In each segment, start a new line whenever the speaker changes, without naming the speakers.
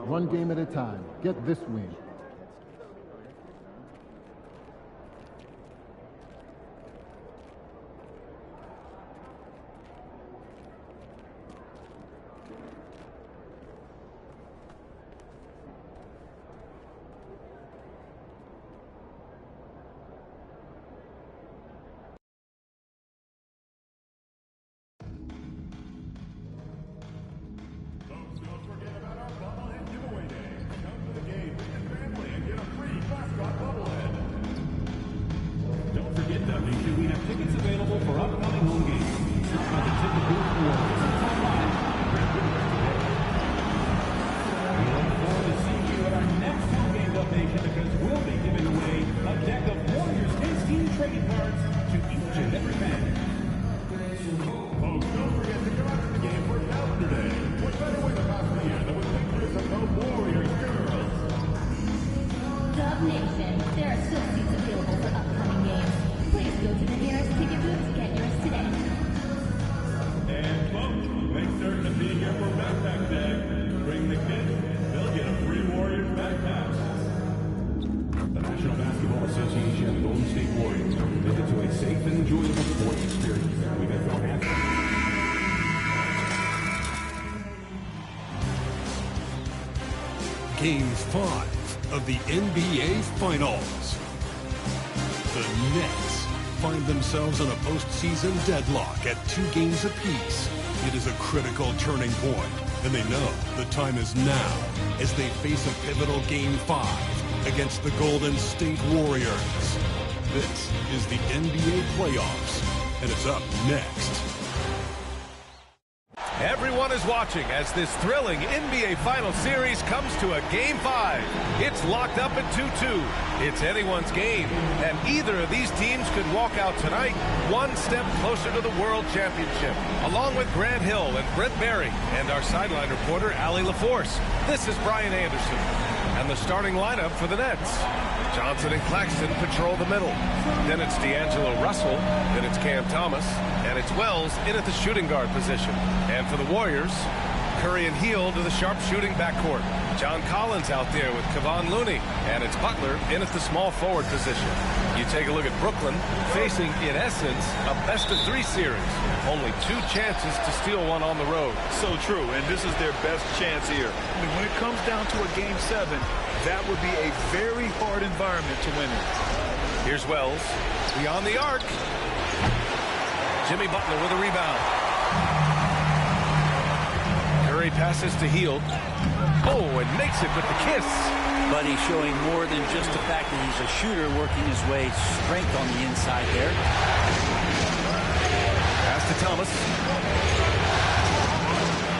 one game at a time. Get this win.
Game 5 of the NBA Finals. The Nets find themselves in a postseason deadlock at 2 games apiece. It is a critical turning point, and they know the time is now as they face a pivotal Game 5 against the Golden State Warriors. This is the NBA playoffs, and it's up next.
Everyone is watching as this thrilling NBA Finals series comes to a Game 5. It's locked up at 2-2. It's anyone's game, and either of these teams could walk out tonight one step closer to the World Championship. Along with Grant Hill and Brent Barry and our sideline reporter, Allie LaForce, this is Brian Anderson. And the starting lineup for the Nets. Johnson and Claxton patrol the middle. Then it's D'Angelo Russell. Then it's Cam Thomas. And it's Wells in at the shooting guard position. And for the Warriors, Curry and Hield to the sharpshooting backcourt. John Collins out there with Kevon Looney. And it's Butler in at the small forward position. You take a look at Brooklyn, facing, in essence, a best-of-3 series. Only 2 chances to steal one on the road.
So true, and this is their best chance here. I mean, when it comes down to a Game 7, that would be a very hard environment to win in.
Here's Wells, beyond the arc. Jimmy Butler with a rebound. Curry passes to Hield. Oh, and makes it with the kiss.
But he's showing more than just the fact that he's a shooter, working his way strength on the inside there.
Pass to Thomas.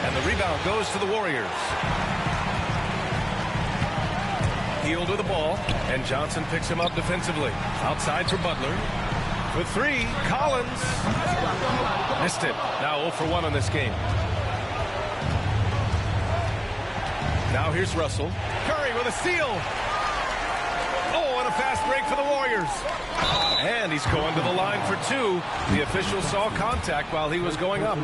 And the rebound goes to the Warriors. Hield with the ball, and Johnson picks him up defensively. Outside for Butler. For 3, Collins. Missed it. Now 0 for 1 on this game. Now here's Russell. Curry with a steal. Oh, and a fast break for the Warriors. And he's going to the line for 2. The official saw contact while he was going up.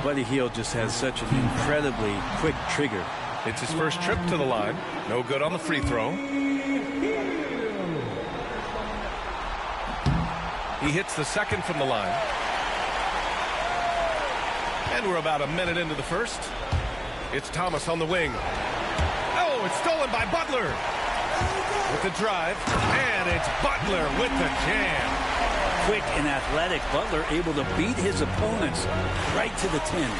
Buddy Hield just has such an incredibly quick trigger.
It's his first trip to the line. No good on the free throw. He hits the second from the line. And we're about a minute into the first. It's Thomas on the wing. Oh, it's stolen by Butler. With the drive. And it's Butler with the jam.
Quick and athletic, Butler able to beat his opponents right to the 10.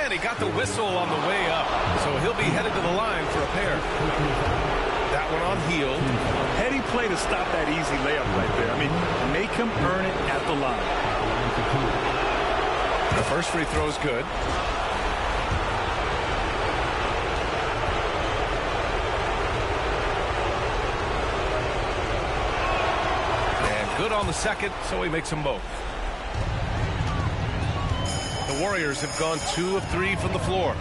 And he got the whistle on the way up. So he'll be headed to the line for a pair. That one on Hield.
Heady play to stop that easy layup right there. I mean, make him earn it at the line.
The first free throw is good. And good on the second, so he makes them both. The Warriors have gone 2 of 3 from the floor.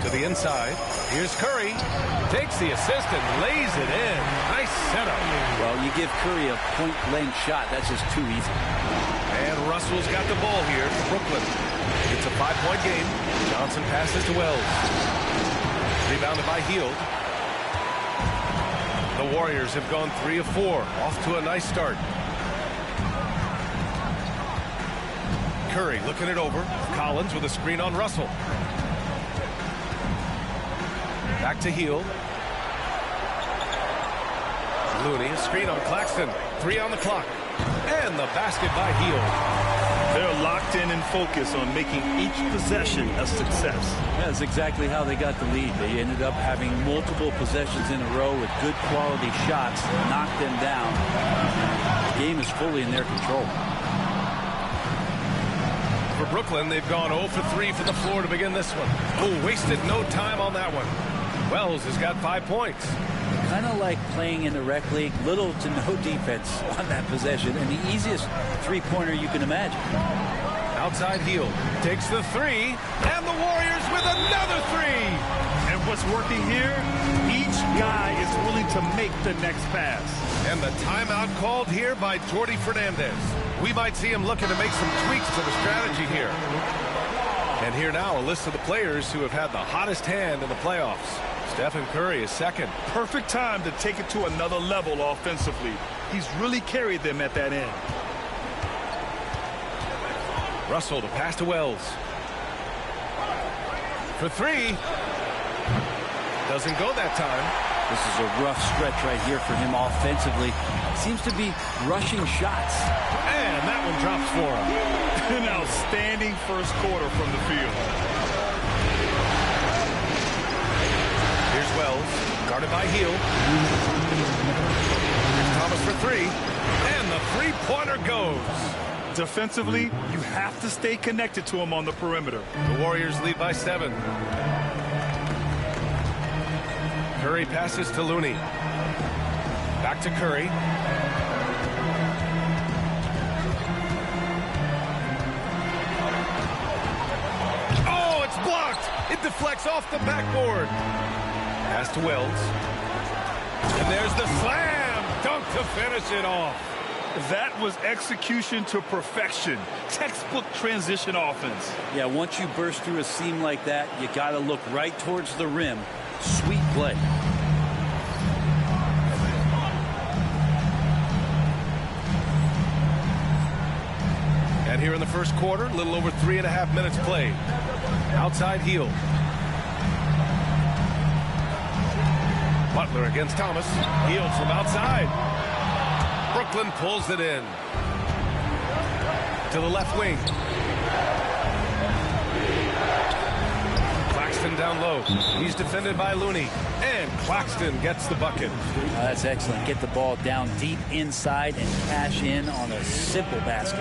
To the inside. Here's Curry. Takes the assist and lays it in. Nice setup.
Well, you give Curry a point-blank shot. That's just too easy.
And Russell's got the ball here for Brooklyn. It's a 5-point game. Johnson passes to Wells. Rebounded by Hield. The Warriors have gone 3 of 4. Off to a nice start. Curry looking it over. Collins with a screen on Russell. Back to Hield. Looney, a screen on Claxton. 3 on the clock. And the basket by Hield.
They're locked in and focused on making each possession a success.
That's exactly how they got the lead. They ended up having multiple possessions in a row with good quality shots, knocked them down. The game is fully in their control.
For Brooklyn, they've gone 0 for 3 from the floor to begin this one. Oh, wasted no time on that one. Wells has got 5 points.
Kind of like playing in the rec league, little to no defense on that possession, and the easiest three-pointer you can imagine.
Outside Hield takes the 3, and the Warriors with another 3.
And what's working here, each guy is willing to make the next pass.
And the timeout called here by Jordi Fernandez. We might see him looking to make some tweaks to the strategy here. And here now, a list of the players who have had the hottest hand in the playoffs. Stephen Curry is second.
Perfect time to take it to another level offensively. He's really carried them at that end.
Russell to pass to Wells. For 3. Doesn't go that time.
This is a rough stretch right here for him offensively. Seems to be rushing shots.
And that one drops for him.
An outstanding first quarter from the field.
Here's Wells, guarded by Hield. Here's Thomas for 3. And the three-pointer goes.
Defensively, you have to stay connected to him on the perimeter.
The Warriors lead by 7. Curry passes to Looney. Back to Curry. Oh, it's blocked. It deflects off the backboard. Pass to Wells. And there's the slam dunk to finish it off.
That was execution to perfection. Textbook transition offense.
Yeah, once you burst through a seam like that, you got to look right towards the rim. Sweet play.
And here in the first quarter, a little over 3.5 minutes played. Outside Hield. Butler against Thomas. Hield from outside. Brooklyn pulls it in. To the left wing. Claxton down low. He's defended by Looney. And Claxton gets the bucket.
That's excellent. Get the ball down deep inside and cash in on a simple basket.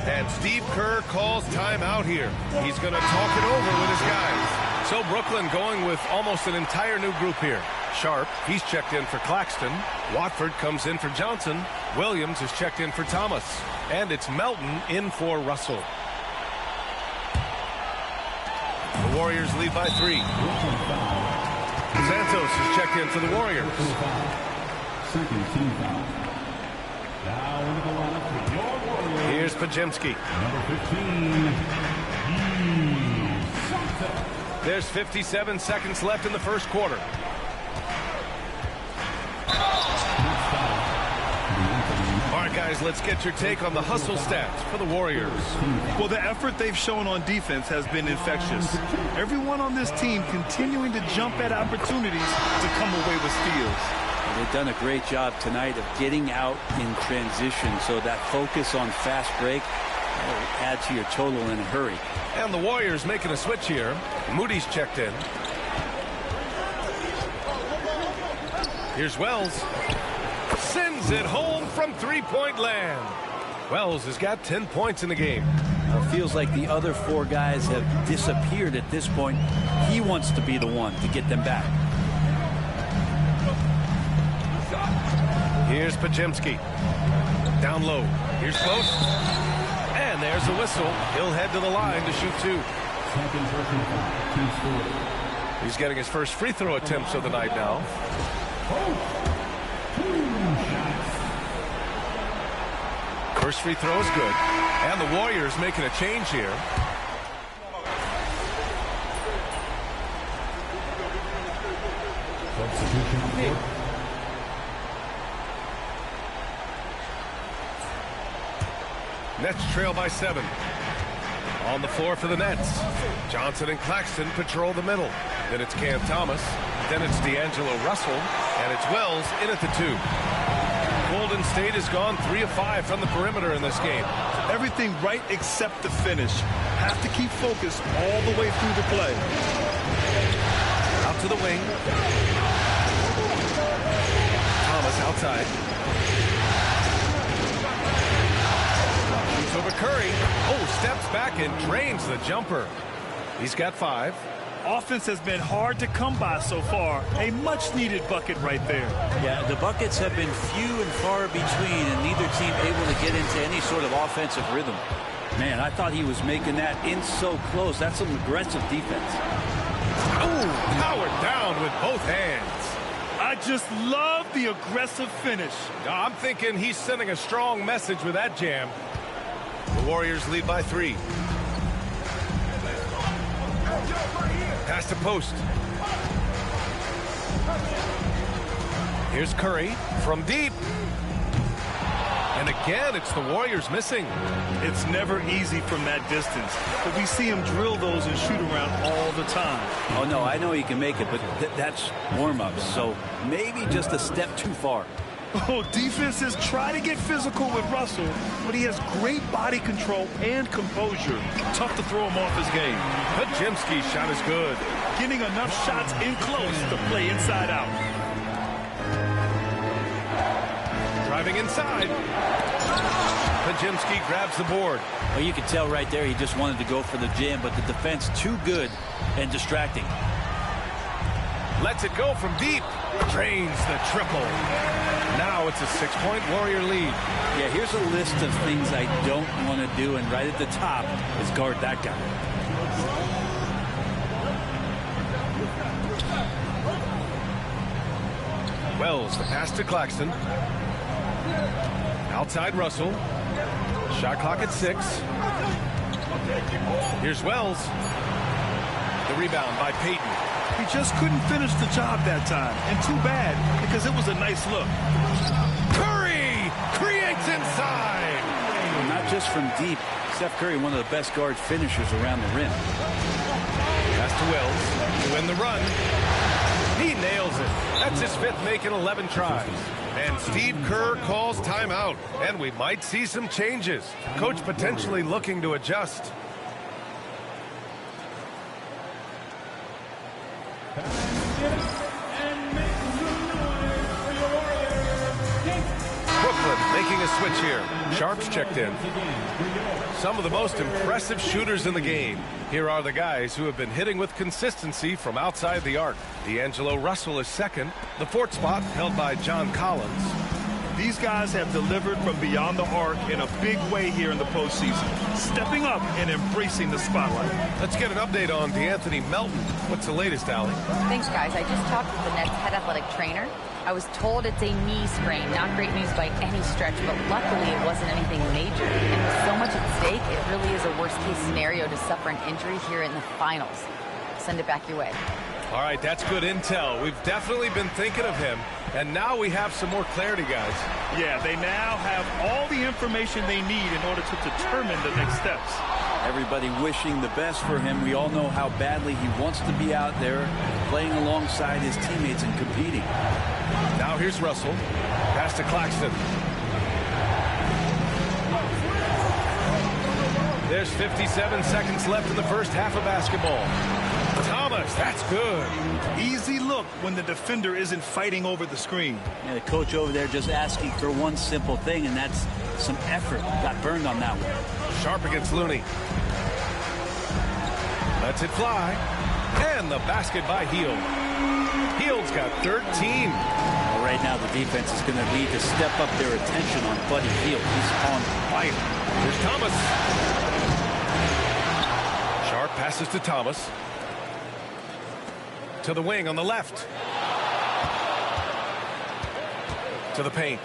And Steve Kerr calls timeout here. He's going to talk it over with his guys. So Brooklyn going with almost an entire new group here. Sharp, he's checked in for Claxton. Watford comes in for Johnson. Williams is checked in for Thomas. And it's Melton in for Russell. The Warriors lead by 3. Santos is checked in for the Warriors.
Second team foul. Now into the lineup for your Warriors.
Here's Pajemski.
Number 15.
There's 57 seconds left in the first quarter. All right, guys, let's get your take on the hustle stats for the Warriors.
Well, the effort they've shown on defense has been infectious. Everyone on this team continuing to jump at opportunities to come away with steals.
They've done a great job tonight of getting out in transition, so that focus on fast break will add to your total in a hurry.
And the Warriors making a switch here. Moody's checked in. Here's Wells. Sends it home from three-point land. Wells has got 10 points in the game.
Feels like the other 4 guys have disappeared at this point. He wants to be the one to get them back.
Here's Pajemski. Down low. Here's close. And there's a whistle. He'll head to the line to shoot 2. He's getting his first free throw attempts of the night now. First free throw is good. And the Warriors making a change here.
Substitution on the court.
Nets trail by 7. On the floor for the Nets. Johnson and Claxton patrol the middle. Then it's Cam Thomas. Then it's D'Angelo Russell. And it's Wells in at the 2. Golden State has gone 3 of 5 from the perimeter in this game.
Everything right except the finish. Have to keep focused all the way through the play.
Out to the wing. Thomas outside. Shoots over Curry. Oh, steps back and drains the jumper. He's got 5.
Offense has been hard to come by so far. A much-needed bucket right there.
Yeah, the buckets have been few and far between, and neither team able to get into any sort of offensive rhythm. Man, I thought he was making that in so close. That's some aggressive defense.
Oh, powered down with both hands.
I just love the aggressive finish.
I'm thinking he's sending a strong message with that jam. The Warriors lead by 3. Pass to post. Here's Curry from deep. And again, it's the Warriors missing.
It's never easy from that distance, but we see him drill those and shoot around all the time.
Oh, no, I know he can make it, but that's warm-ups, so maybe just a step too far.
Oh, defenses try to get physical with Russell, but he has great body control and composure. Tough to throw him off his game.
Podziemski's shot is good.
Getting enough shots in close to play inside out.
Driving inside. Podziemski grabs the board.
Well, you can tell right there he just wanted to go for the jam, but the defense too good and distracting.
Lets it go from deep. Drains the triple. Now it's a 6-point Warrior lead.
Yeah, here's a list of things I don't want to do, and right at the top is guard that guy.
Wells, the pass to Claxton. Outside Russell. Shot clock at 6. Here's Wells. The rebound by Payton.
He just couldn't finish the job that time, and too bad, because it was a nice look.
Curry creates inside.
Well, not just from deep. Steph Curry, one of the best guard finishers around the rim.
Pass to Wells to win the run. He nails it. That's his 5th make in 11 tries. And Steve Kerr calls timeout. And we might see some changes. Coach potentially looking to adjust. Brooklyn making a switch here. Sharp's checked in. Some of the most impressive shooters in the game. Here are the guys who have been hitting with consistency from outside the arc. D'Angelo Russell is 2nd. The 4th spot held by John Collins.
These guys have delivered from beyond the arc in a big way here in the postseason, stepping up and embracing the spotlight.
Let's get an update on D'Anthony Melton. What's the latest, Allie?
Thanks, guys. I just talked with the Nets head athletic trainer. I was told it's a knee sprain. Not great news by any stretch, but luckily it wasn't anything major. And with so much at stake, it really is a worst-case scenario to suffer an injury here in the finals. Send it back your way.
All right, that's good intel. We've definitely been thinking of him, and now we have some more clarity, guys.
Yeah, they now have all the information they need in order to determine the next steps.
Everybody wishing the best for him. We all know how badly he wants to be out there playing alongside his teammates and competing.
Now here's Russell. Pass to Claxton. There's 57 seconds left in the first half of basketball. Thomas, that's good.
Easy look when the defender isn't fighting over the screen.
Yeah, the coach over there just asking for one simple thing, and that's some effort. Got burned on that one.
Sharp against Looney. Lets it fly. And the basket by Hield. Hield's got 13.
Well, right now the defense is going to need to step up their attention on Buddy Hield. He's on fire.
Here's Thomas. Sharp passes to Thomas. To the wing on the left. To the paint.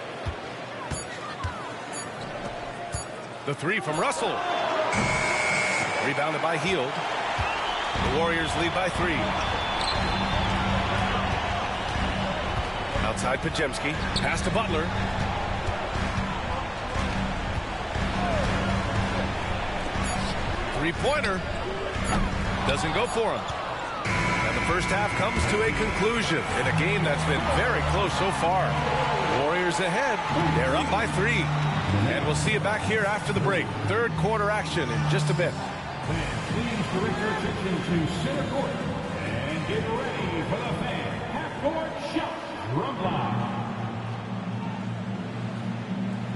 The 3 from Russell. Rebounded by Hield. The Warriors lead by 3. Outside Pajemski. Pass to Butler. Three-pointer. Doesn't go for him. And the first half comes to a conclusion in a game that's been very close so far. Warriors ahead. They're up by 3. And we'll see you back here after the break. Third quarter action in just a bit.
Please direct your attention to center court and get ready for the fan half-court shot from live.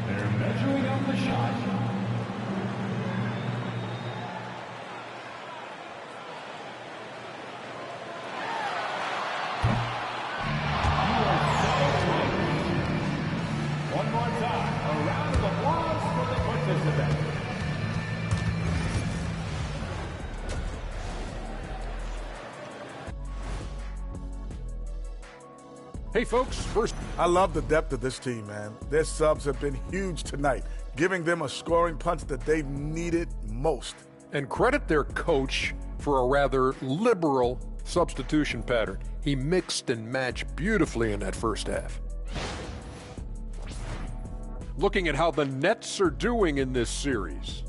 They're measuring up the shot. One more time, a round of applause for the participants.
Hey, folks, first,
I love the depth of this team, man. Their subs have been huge tonight, giving them a scoring punch that they needed most.
and credit their coach for a rather liberal substitution pattern. He mixed and matched beautifully in that first half. Looking at how the Nets are doing in this series.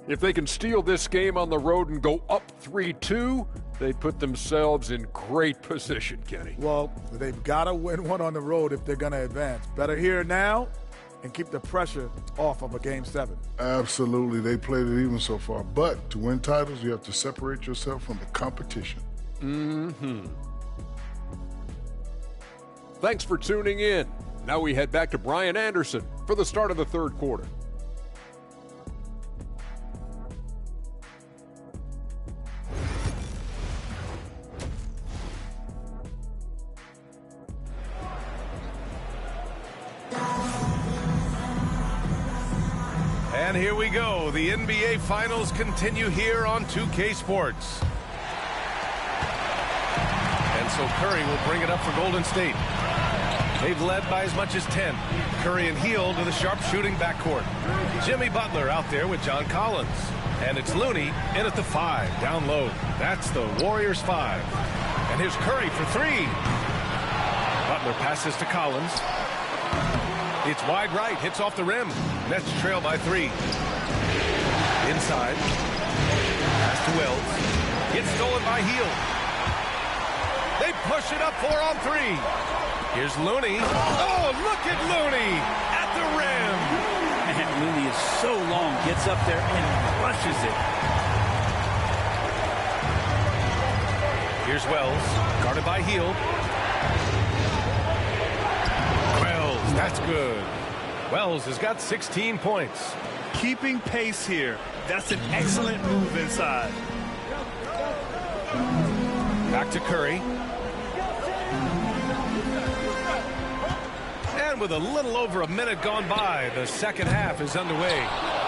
If they can steal this game on the road and go up 3-2, they'd put themselves in great position, Kenny.
Well, they've got to win one on the road if they're going to advance. Better here now and keep the pressure off of a Game 7.
Absolutely. They played it even so far. But to win titles, you have to separate yourself from the competition.
Mm-hmm. Thanks for tuning in. Now we head back to Brian Anderson for the start of the third quarter.
And here we go. The NBA Finals continue here on 2K Sports. And so Curry will bring it up for Golden State. They've led by as much as 10. Curry and Hield to the sharpshooting backcourt. Jimmy Butler out there with John Collins. And it's Looney in at the 5, down low. That's the Warriors 5. And here's Curry for 3. Butler passes to Collins. It's wide right, hits off the rim. Nets trail by 3. Inside. Pass to Wells. Gets stolen by Hield. They push it up 4 on 3. Here's Looney. Oh, look at Looney at the rim.
Man, Looney is so long, gets up there and crushes it.
Here's Wells, guarded by Hield. Wells, that's good. Wells has got 16 points.
Keeping pace here. That's an excellent move inside.
Back to Curry. And with a little over a minute gone by, the second half is underway.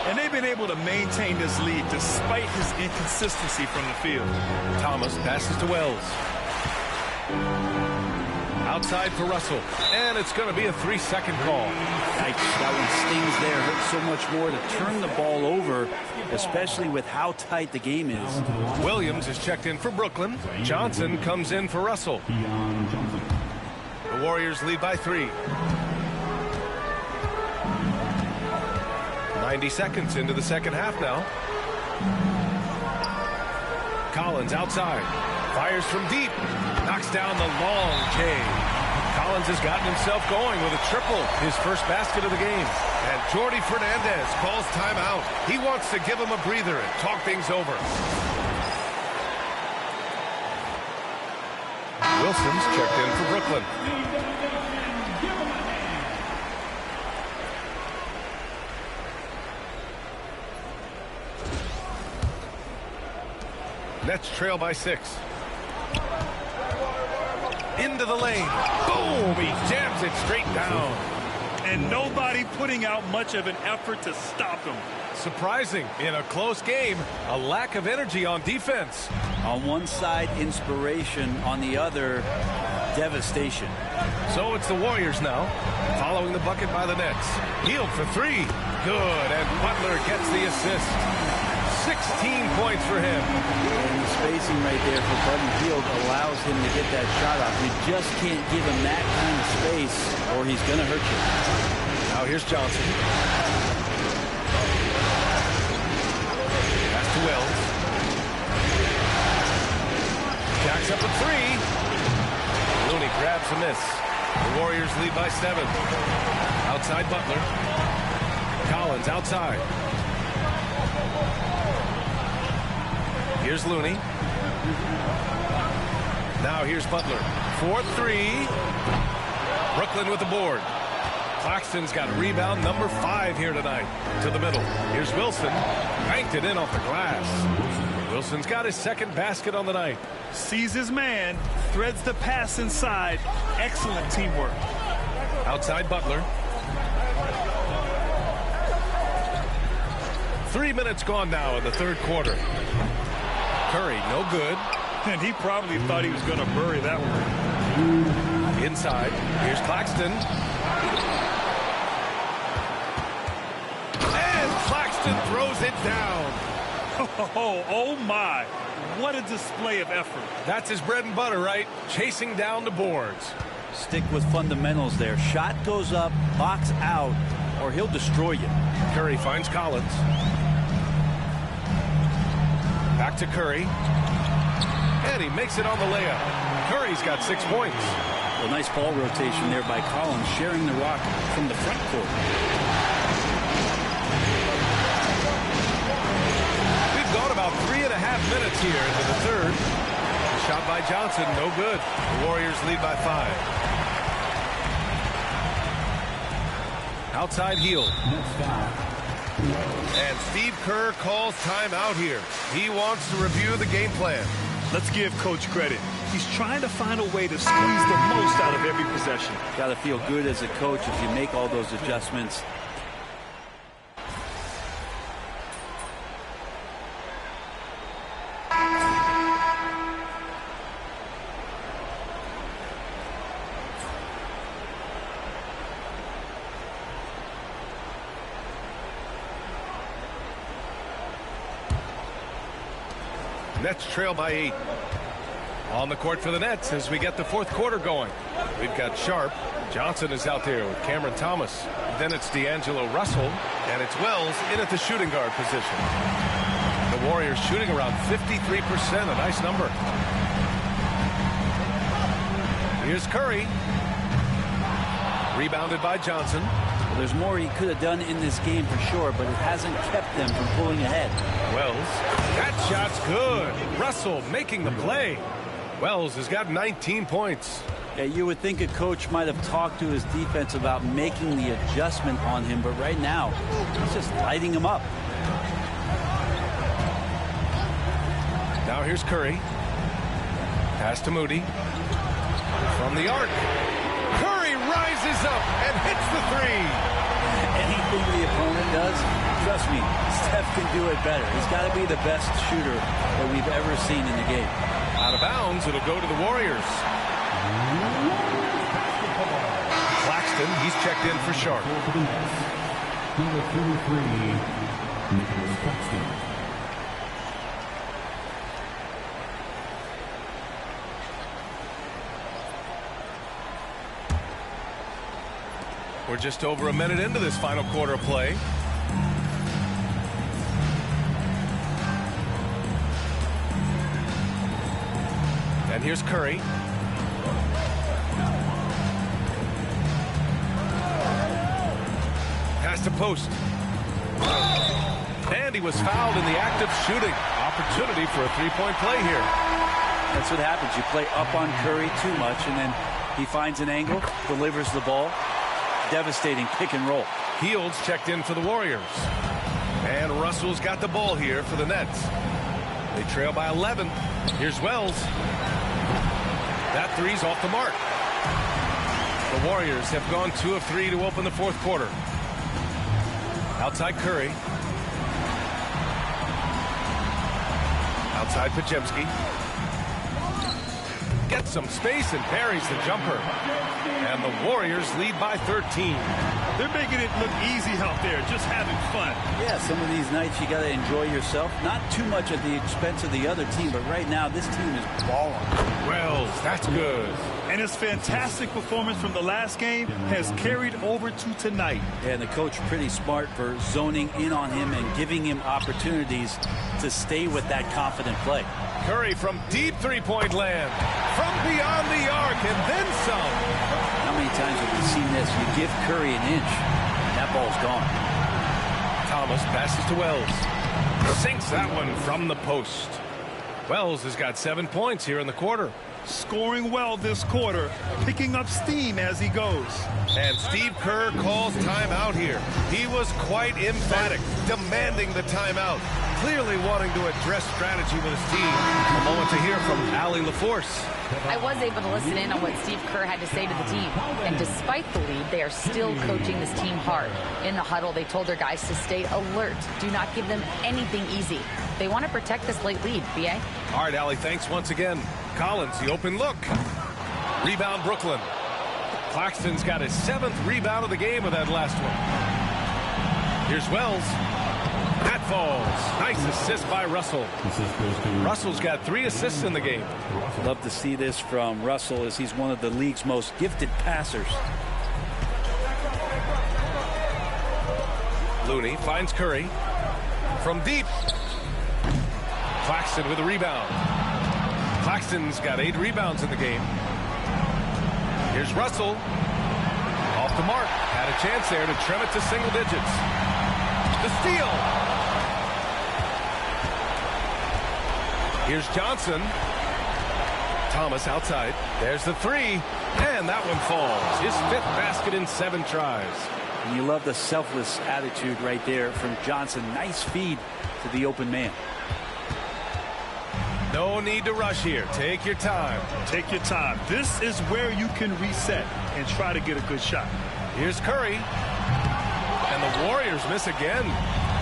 And they've been able to maintain this lead despite his inconsistency from the field.
Thomas passes to Wells. Outside for Russell. And it's going to be a 3-second call.
That one stings there. Hurts so much more to turn the ball over, especially with how tight the game is.
Williams is checked in for Brooklyn. Johnson comes in for Russell. The Warriors lead by 3. 90 seconds into the second half now. Collins outside. Fires from deep. Knocks down the long K. Collins has gotten himself going with a triple. His first basket of the game. And Jordi Fernandez calls timeout. He wants to give him a breather and talk things over. Wilson's checked in for Brooklyn. Nets trail by 6. Into the lane. Boom! He jams it straight down.
And nobody putting out much of an effort to stop him.
Surprising in a close game, a lack of energy on defense.
On one side, inspiration. On the other, devastation.
So it's the Warriors now, following the bucket by the Nets. Hield for 3. Good, and Butler gets the assist. 16 points for him.
And the spacing right there for Buddy Hield allows him to get that shot off. You just can't give him that kind of space or he's going to hurt you.
Now here's Johnson. Pass to Wells. Jacks up a three. Looney grabs a miss. The Warriors lead by 7. Outside Butler. Collins outside. Here's Looney. Now here's Butler. 4-3. Brooklyn with the board. Claxton's got rebound number 5 here tonight. To the middle. Here's Wilson. Banked it in off the glass. Wilson's got his second basket on the night.
Sees his man. Threads the pass inside. Excellent teamwork.
Outside Butler. 3 minutes gone now in the third quarter. Curry, no good.
And he probably thought he was going to bury that one.
Inside. Here's Claxton. And Claxton throws it down.
Oh my. What a display of effort.
That's his bread and butter, right? Chasing down the boards.
Stick with fundamentals there. Shot goes up, box out, or he'll destroy you.
Curry finds Collins. Back to Curry. And he makes it on the layup. Curry's got 6 points.
Well, nice ball rotation there by Collins, sharing the rock from the front court.
We've gone about 3.5 minutes here into the third. Shot by Johnson, no good. The Warriors lead by 5. Outside Hield. And Steve Kerr calls timeout here. He wants to review the game plan.
Let's give Coach credit. He's trying to find a way to squeeze the most out of every possession.
Got to feel good as a coach if you make all those adjustments.
Nets trail by 8. On the court for the Nets as we get the fourth quarter going. We've got Sharp. Johnson is out there with Cameron Thomas. Then it's D'Angelo Russell. And it's Wells in at the shooting guard position. The Warriors shooting around 53%. A nice number. Here's Curry. Rebounded by Johnson.
Well, there's more he could have done in this game for sure, but it hasn't kept them from pulling ahead.
Wells. That shot's good. Russell making the play. Wells has got 19 points.
Yeah, you would think a coach might have talked to his defense about making the adjustment on him, but right now, he's just lighting him up.
Now here's Curry. Pass to Moody. From the arc. Curry rises up and hits the three.
Anything the opponent does, trust me, Steph can do it better. He's got to be the best shooter that we've ever seen in the game.
Out of bounds, it'll go to the Warriors. Claxton, he's checked in for Sharp.
Number 33, Nicholas Claxton.
We're just over a minute into this final quarter of play. And here's Curry. Pass to post. And he was fouled in the act of shooting. Opportunity for a three-point play here.
That's what happens. You play up on Curry too much, and then he finds an angle, delivers the ball. Devastating pick and roll.
Hield's checked in for the Warriors. And Russell's got the ball here for the Nets. They trail by 11. Here's Wells. That three's off the mark. The Warriors have gone 2 of 3 to open the fourth quarter. Outside Curry. Outside Podziemski. gets some space and buries the jumper. And the Warriors lead by 13.
They're making it look easy out there, just having fun.
Yeah, some of these nights you got to enjoy yourself. Not too much at the expense of the other team, but right now this team is balling.
Wells, that's good.
And his fantastic performance from the last game has carried over to tonight.
And the coach pretty smart for zoning in on him and giving him opportunities to stay with that confident play.
Curry from deep three-point land. From beyond the arc and then some.
How many times have we seen this? You give Curry an inch, and that ball's gone.
Thomas passes to Wells. Sinks that one from the post. Wells has got 7 points here in the quarter.
Scoring well this quarter, picking up steam as he goes.
And Steve Kerr calls timeout here. He was quite emphatic, demanding the timeout, clearly wanting to address strategy with his team. A moment to hear from Allie LaForce.
I was able to listen in on what Steve Kerr had to say to the team. And despite the lead, they are still coaching this team hard. In the huddle, they told their guys to stay alert. Do not give them anything easy. They want to protect this late lead, B.A.
All right, Allie, thanks once again. Collins, the open look. Rebound, Brooklyn. Claxton's got his 7th rebound of the game with that last one. Here's Wells. That falls. Nice assist by Russell. Russell's got 3 assists in the game.
Love to see this from Russell as he's one of the league's most gifted passers.
Looney finds Curry. From deep. Claxton with a rebound. Claxton's got 8 rebounds in the game. Here's Russell. Off the mark. Had a chance there to trim it to single digits. The steal. Here's Johnson. Thomas outside. There's the 3. And that one falls. His 5th basket in 7 tries.
And you love the selfless attitude right there from Johnson. Nice feed to the open man.
No need to rush here. Take your time.
Take your time. This is where you can reset and try to get a good shot.
Here's Curry. And the Warriors miss again.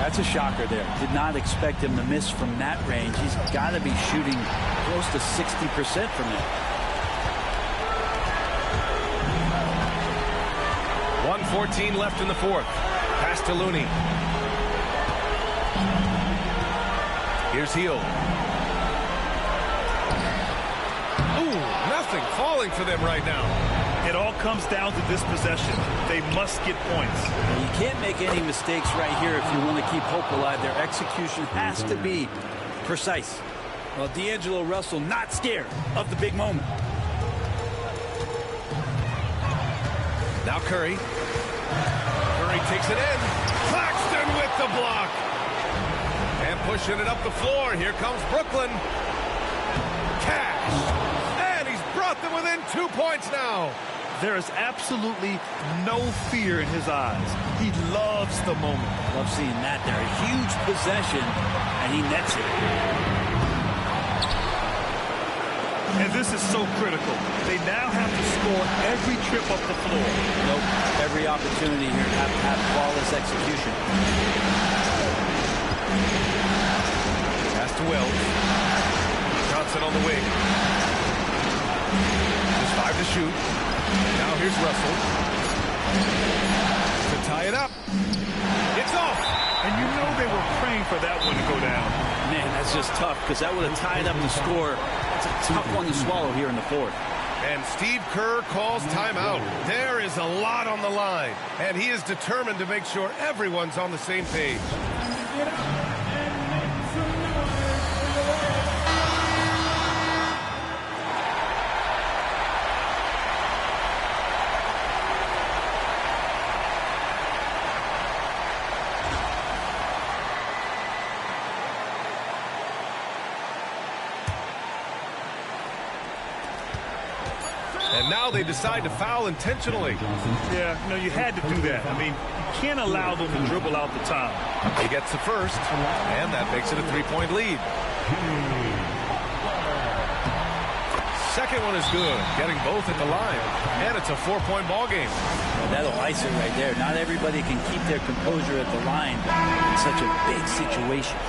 That's a shocker there. Did not expect him to miss from that range. He's got to be shooting close to 60% from there.
1:14 left in the 4th. Pass to Looney. Here's Hill. Nothing falling for them right now.
It all comes down to this possession. They must get points.
You can't make any mistakes right here if you want to keep hope alive. Their execution has to be precise. Well, D'Angelo Russell not scared of the big moment.
Now Curry. Curry takes it in. Claxton with the block. And pushing it up the floor. Here comes Brooklyn. Cash. Brought them within 2 points now.
There is absolutely no fear in his eyes. He loves the moment.
Love seeing that there. A huge possession, and he nets it.
And this is so critical. They now have to score every trip up the floor.
Nope. Every opportunity here to have flawless execution.
Pass to Wells. Johnson on the wing. Just 5 to shoot. Now here's Russell. To tie it up. It's off.
And you know they were praying for that one to go down.
Man, that's just tough because that would have tied up the score. It's a tough one to swallow here in the 4th.
And Steve Kerr calls timeout. There is a lot on the line. And he is determined to make sure everyone's on the same page. And now they decide to foul intentionally.
Yeah, no, you had to do that. I mean, you can't allow them to dribble out the time.
He gets the first, and that makes it a 3-point lead. Second one is good, getting both at the line. And it's a 4-point ball game.
Well, that'll ice it right there. Not everybody can keep their composure at the line in such a big situation.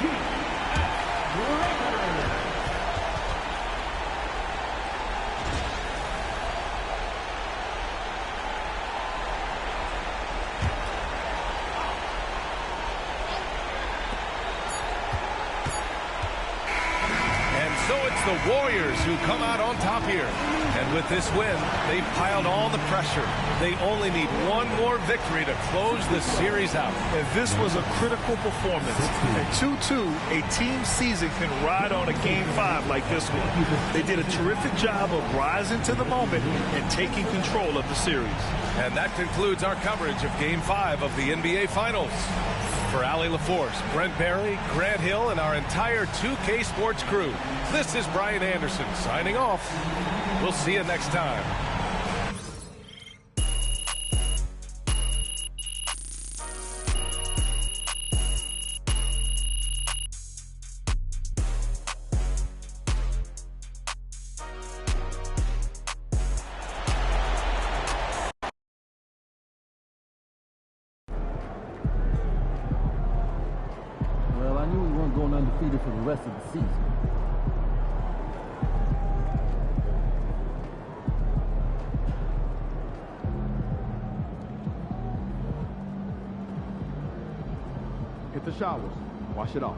So it's the Warriors who come out on top here. And with this win, they've piled all the pressure. They only need one more victory to close the series out.
And this was a critical performance. At 2-2, a team season can ride on a Game 5 like this one. They did a terrific job of rising to the moment and taking control of the series.
And that concludes our coverage of Game 5 of the NBA Finals. For Allie LaForce, Brent Barry, Grant Hill, and our entire 2K Sports crew, this is Brian Anderson signing off. We'll see you next time.
Well, I knew we weren't going undefeated for the rest of the season. Hit the showers. Wash it off.